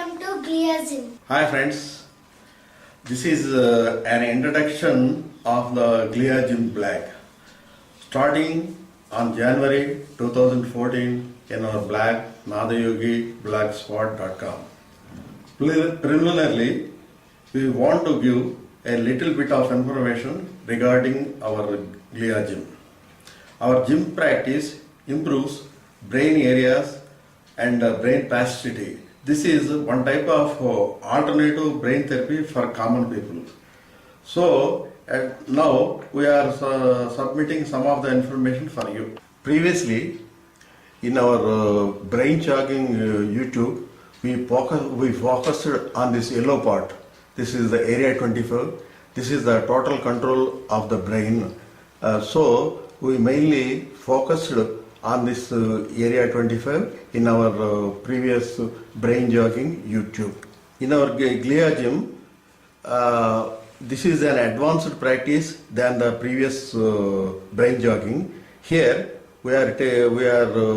Welcome to glia. Hi friends, this is an introduction of the Glia Gym Black. Starting on January 2014 in our blog nadayogi.blogspot.com. Preliminarily, we want to give a little bit of information regarding our Glia Gym. Our gym practice improves brain areas and brain plasticity. This is one type of alternative brain therapy for common people. So now we are submitting some of the information for you. Previously, in our brain jogging YouTube, we focused on this yellow part. This is the area 24. This is the total control of the brain. So we mainly focused on this area 25 in our previous brain jogging YouTube. In our Glia Gym, this is an advanced practice than the previous brain jogging. Here we are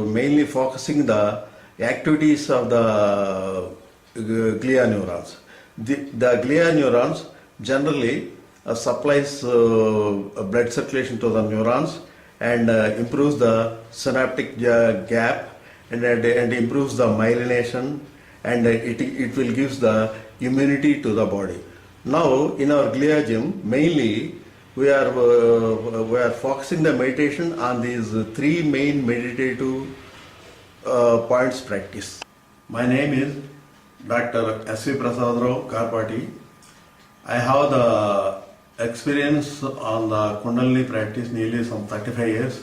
mainly focusing the activities of the glia neurons. The glia neurons generally supplies blood circulation to the neurons and improves the synaptic gap and improves the myelination, and it will give the immunity to the body. Now in our Glia Gym, mainly we are focusing the meditation on these three main meditative points practice. My name is dr.rao Karpati. I have the experience on the Kundalini practice nearly some 35 years,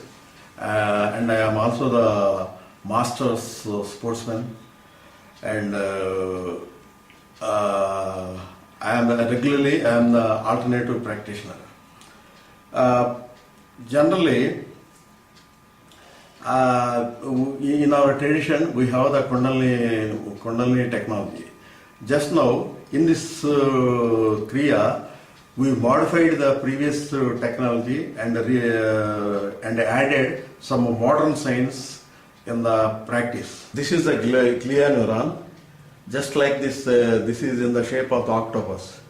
and I am also the master's sportsman, and I am the alternative practitioner. Generally, in our tradition, we have the Kundalini technology. Just now, in this kriya, we modified the previous technology and added some modern science in the practice. This is a glia neuron, just like this. This is in the shape of the octopus.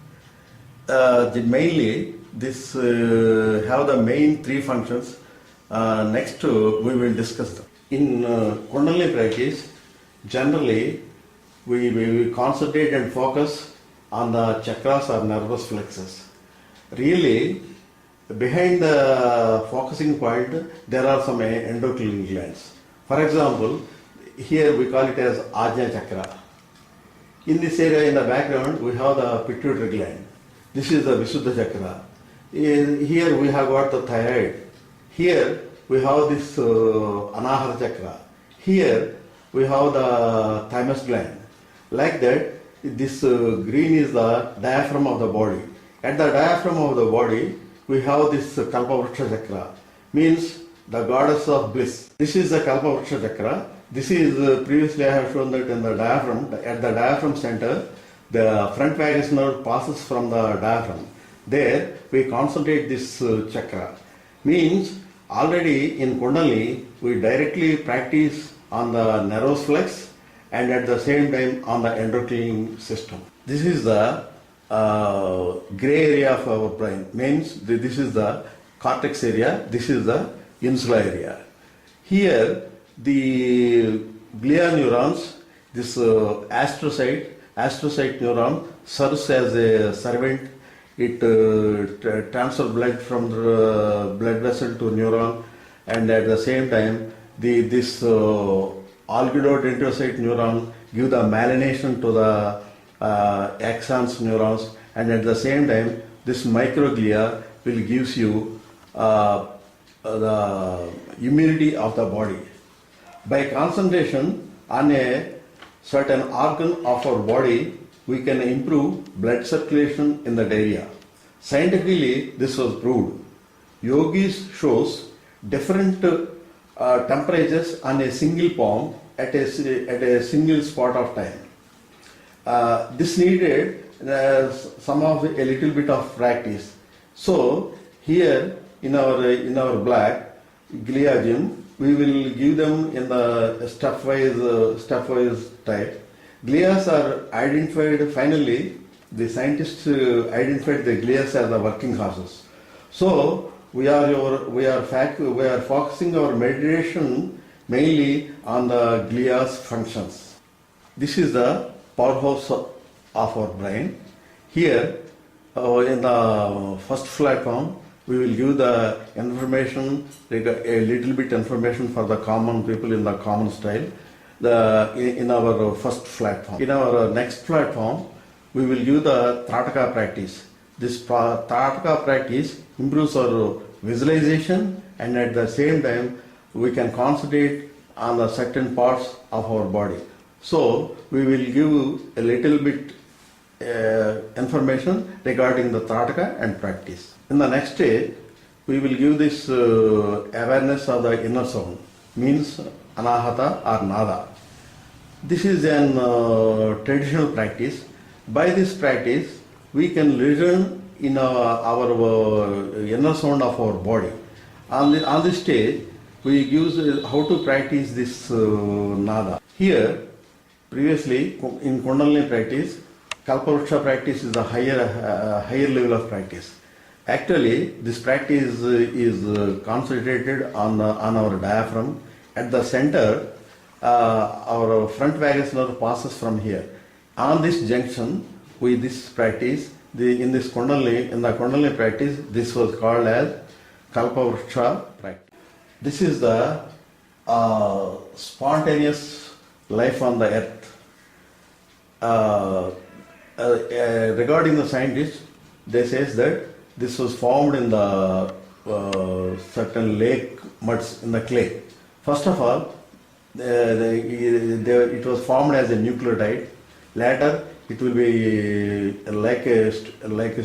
Mainly, this have the main three functions. Next, we will discuss them. In Kundalini practice, generally, we concentrate and focus on the chakras or nervous plexus. Really, behind the focusing point, there are some endocrine glands. For example, here we call it as Ajna chakra. In this area in the background, we have the pituitary gland. This is the Visuddha chakra. Here we have got the thyroid. Here we have this Anahata chakra. Here we have the thymus gland. Like that, this green is the diaphragm of the body. At the diaphragm of the body, we have this Kalpavruksha chakra, means the goddess of bliss. This is the Kalpavruksha chakra. This is previously I have shown that in the diaphragm, at the diaphragm center, the front vagus nerve passes from the diaphragm. There we concentrate this chakra. Means already in Kundalini, we directly practice on the nervous flex and at the same time on the endocrine system. This is the gray area of our brain, means this is the cortex area, this is the insula area. Here the glia neurons, this astrocyte neuron serves as a servant. It transfers blood from the blood vessel to neuron, and at the same time this oligodendrocyte neuron give the myelination to the axons neurons, and at the same time this microglia will gives you the immunity of the body. By concentration on a certain organ of our body, we can improve blood circulation in that area. Scientifically, this was proved. Yogis shows different temperatures on a single palm at a single spot of time. This needed a little bit of practice. So here in our black Glia Gym, we will give them in the stepwise type. Glias are identified, finally, the scientists identified the glias as the working horses. So, we are focusing our meditation mainly on the glia's functions. This is the powerhouse of our brain. Here, in the first platform, we will give the information, a little bit information for the common people in the common style. In our first platform. In our next platform, we will give the Trataka practice. This Trataka practice improves our visualization, and at the same time we can concentrate on the certain parts of our body. So we will give a little bit information regarding the Trataka and practice. In the next stage, we will give this awareness of the inner sound, means anahata or nada. This is an traditional practice. By this practice, we can listen in our inner sound of our body. On this stage, we use how to practice this nada. Here, previously in Kundalini practice, Kalpavruksha practice is a higher level of practice. Actually, this practice is concentrated on our diaphragm. At the center, our front vagus nerve passes from here. On this junction, with this practice, in the Kundalini practice, this was called as Kalpavruksha practice. This is the spontaneous life on the earth. Regarding the scientists, they say that this was formed in the certain lake muds in the clay. First of all, it was formed as a nucleotide. Later, it will be like a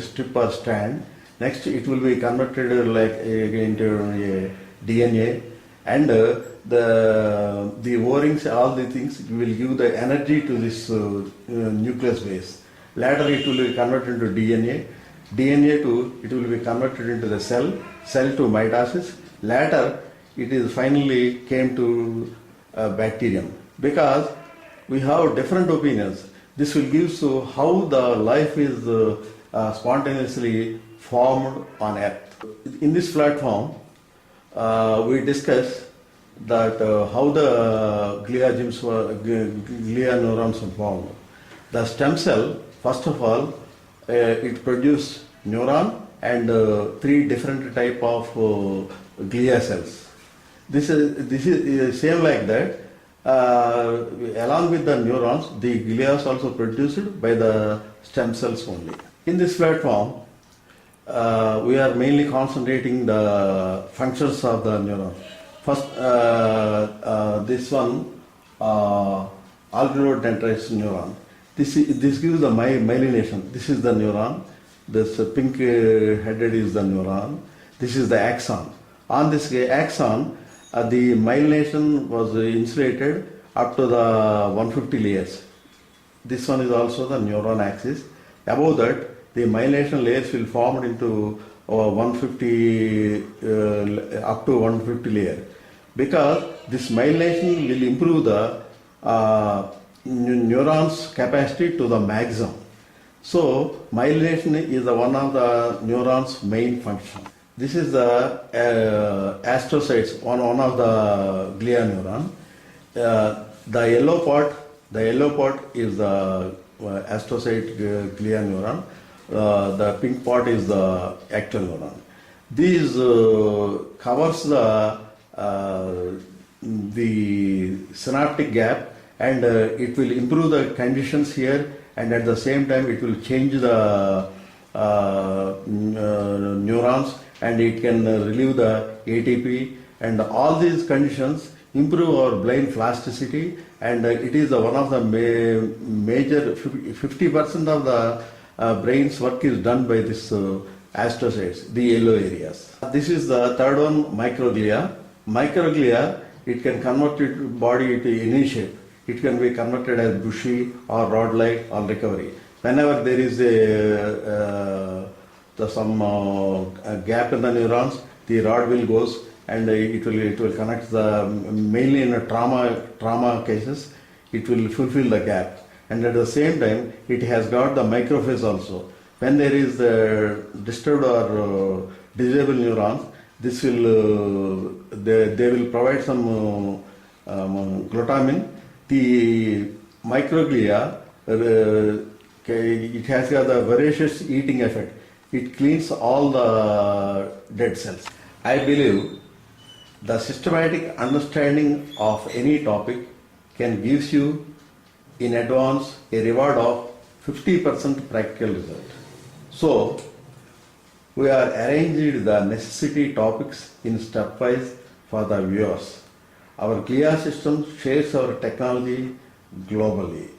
strip or strand. Next, it will be converted into a DNA, and the O-rings, all the things will give the energy to this nucleus base. Later, it will be converted into DNA. DNA it will be converted into the cell to mitosis. Later, it is finally came to bacterium. Because we have different opinions, this will give so how the life is spontaneously formed on earth. In this platform, we discuss that how the glia neurons are formed. The stem cell, first of all, it produces neuron and 3 different type of glia cells. This is same like that. Along with the neurons, the glia is also produced by the stem cells only. In this platform, we are mainly concentrating the functions of the neuron. First, this one, oligodendrous neuron. This gives the myelination. This is the neuron. This pink headed is the neuron. This is the axon. On this axon, the myelination was insulated up to the 150 layers. This one is also the neuron axis. Above that, the myelination layers will form into 150 up to 150 layer. Because this myelination will improve the neurons' capacity to the maximum. So, myelination is one of the neurons' main function. This is the astrocytes, one of the glia neuron. The yellow part is the astrocyte glia neuron. The pink part is the actual neuron. These covers the synaptic gap, and it will improve the conditions here, and at the same time it will change the neurons, and it can relieve the ATP, and all these conditions improve our brain plasticity, and it is one of the major 50% of the brain's work is done by this astrocytes, the yellow areas. This is the third one, microglia. Microglia, it can convert its body into any shape. It can be converted as bushy or rod-like or recovery. Whenever there is some gap in the neurons, the rod will goes, and it will connect the mainly in trauma cases. It will fulfill the gap. and at the same time it has got the microphase also. When there is disturbed or disabled neurons, this will they will provide some glutamine. The microglia, it has got the voracious eating effect. It cleans all the dead cells. I believe the systematic understanding of any topic can give you in advance a reward of 50% practical result. So, we are arranged the necessity topics in stepwise for the viewers. Our glia system shares our technology globally.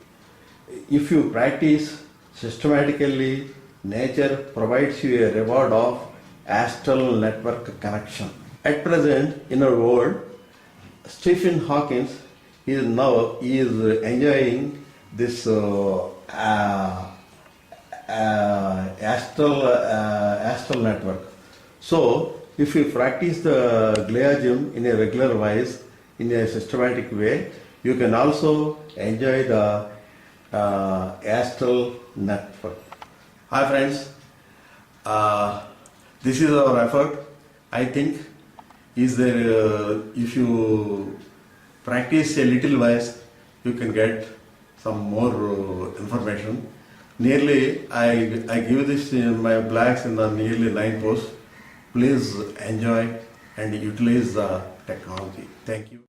If you practice systematically, nature provides you a reward of astral network connection. At present, in our world, Stephen Hawking is enjoying this astral network. So, if you practice the glia gym in a regular wise, in a systematic way, you can also enjoy the astral network. Hi friends, this is our effort. I think is there if you practice a little wise, you can get some more information. Nearly, I give this in my blogs in the nearly 9 posts. Please enjoy and utilize the technology. Thank you.